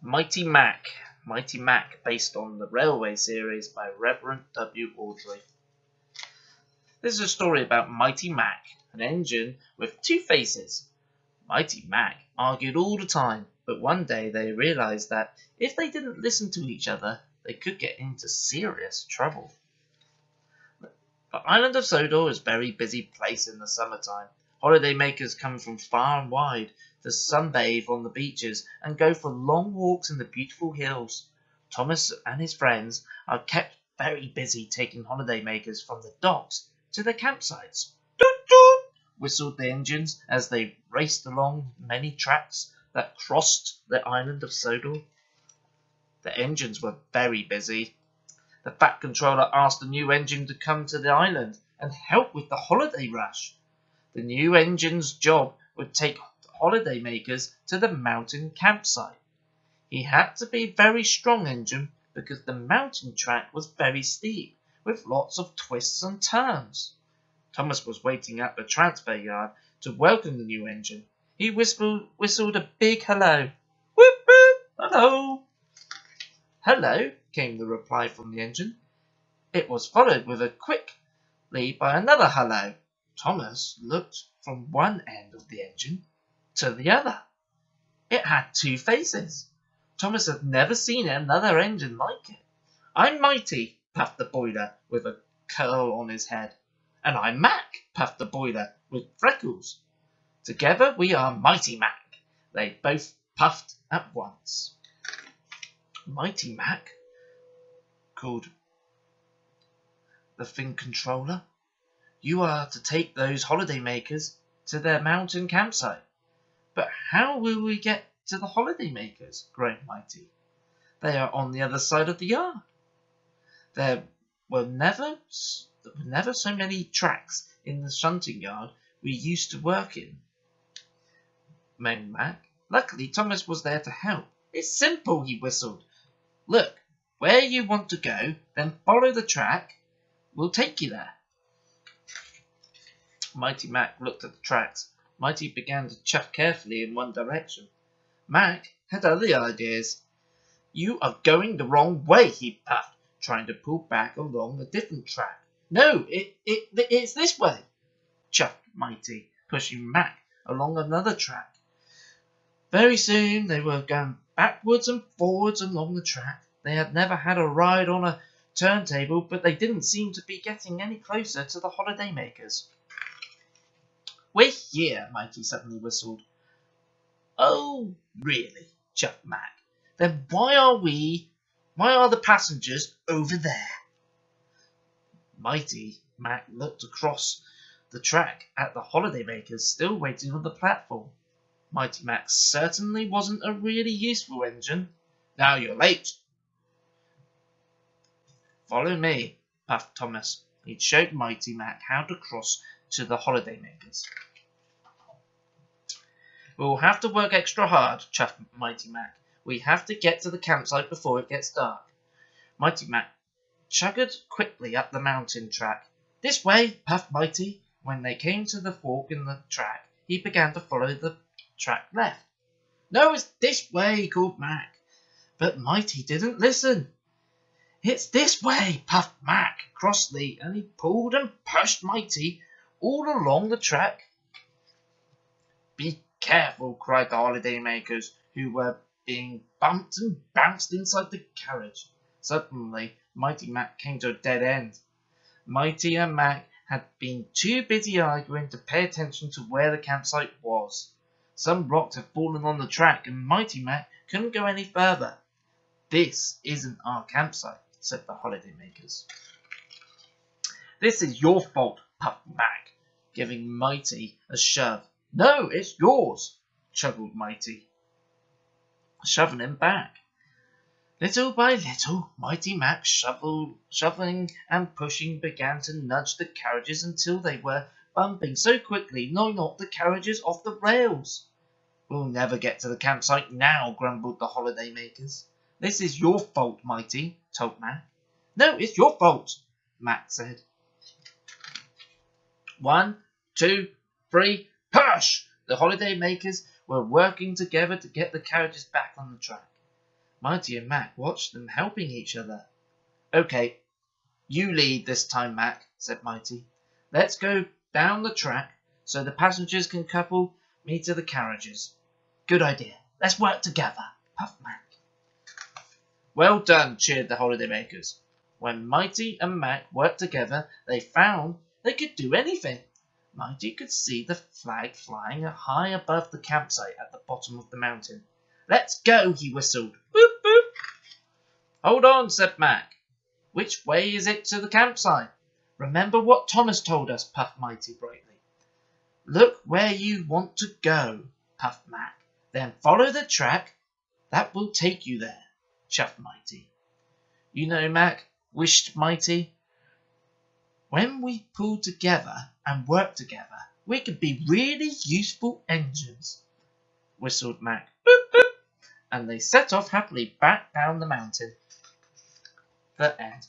Mighty Mac. Mighty Mac, based on the Railway series by Reverend W. Awdry. This is a story about Mighty Mac, an engine with two faces. Mighty Mac argued all the time, but one day they realized that if they didn't listen to each other, they could get into serious trouble. The island of Sodor is a very busy place in the summertime. Holiday makers come from far and wide to sunbathe on the beaches and go for long walks in the beautiful hills. Thomas and his friends are kept very busy taking holiday makers from the docks to their campsites. Toot toot! Whistled the engines as they raced along many tracks that crossed the island of Sodor. The engines were very busy. The Fat Controller asked the new engine to come to the island and help with the holiday rush. The new engine's job would take holiday makers to the mountain campsite. He had to be a very strong engine because the mountain track was very steep, with lots of twists and turns. Thomas was waiting at the transfer yard to welcome the new engine. He whistled a big hello. Whoop whoop! Hello! Hello, came the reply from the engine. It was followed with a quickly by another hello. Thomas looked from one end of the engine to the other. It had two faces. Thomas had never seen another engine like it. I'm Mighty, puffed the boiler with a curl on his head. And I'm Mac, puffed the boiler with freckles. Together we are Mighty Mac. They both puffed at once. Mighty Mac, called the Fin Controller. You are to take those holiday makers to their mountain campsite. But how will we get to the holiday makers? Groaned Mighty. They are on the other side of the yard. There were never so many tracks in the shunting yard we used to work in, moaned Mac. Luckily, Thomas was there to help. It's simple, he whistled. Look, where you want to go, then follow the track. We'll take you there. Mighty Mac looked at the tracks. Mighty began to chuff carefully in one direction. Mac had other ideas. You are going the wrong way, he puffed, trying to pull back along a different track. No, it's this way, chuffed Mighty, pushing Mac along another track. Very soon they were going backwards and forwards along the track. They had never had a ride on a turntable, but they didn't seem to be getting any closer to the holiday makers. We're here, Mighty suddenly whistled. Oh, really? Chuffed Mac. Then why are the passengers over there? Mighty Mac looked across the track at the holiday makers still waiting on the platform. Mighty Mac certainly wasn't a really useful engine. Now you're late. Follow me, puffed Thomas. He'd showed Mighty Mac how to cross to the holiday makers. We'll have to work extra hard, chuffed Mighty Mac. We have to get to the campsite before it gets dark. Mighty Mac chugged quickly up the mountain track. This way, puffed Mighty. When they came to the fork in the track, he began to follow the track left. No, it's this way, called Mac. But Mighty didn't listen. It's this way, puffed Mac crossly, and he pulled and pushed Mighty all along the track. Be careful, cried the holiday makers, who were being bumped and bounced inside the carriage. Suddenly, Mighty Mac came to a dead end. Mighty and Mac had been too busy arguing to pay attention to where the campsite was. Some rocks had fallen on the track, and Mighty Mac couldn't go any further. This isn't our campsite, said the holiday makers. This is your fault, puffed Mac, giving Mighty a shove. No, it's yours, chuckled Mighty, shoving him back. Little by little, Mighty Mac shoving and pushing began to nudge the carriages until they were bumping so quickly they knocked the carriages off the rails. We'll never get to the campsite now, grumbled the holiday makers. This is your fault, Mighty, told Mac. No, it's your fault, Mac said. 1, 2, 3, push! The holiday makers were working together to get the carriages back on the track. Mighty and Mac watched them helping each other. "Okay, you lead this time, Mac," said Mighty. "Let's go down the track so the passengers can couple me to the carriages." "Good idea. Let's work together," puffed Mac. "Well done," cheered the holidaymakers. When Mighty and Mac worked together, they found they could do anything. Mighty could see the flag flying high above the campsite at the bottom of the mountain. "Let's go," he whistled. "Boop, boop." "Hold on," said Mac. "Which way is it to the campsite?" "Remember what Thomas told us," puffed Mighty brightly. "Look where you want to go," puffed Mac. "Then follow the track. That will take you there," chuffed Mighty. "You know, Mac," wished Mighty, "when we pull together and work together, we can be really useful engines." Whistled Mac. "Boop, boop," and they set off happily back down the mountain. The end.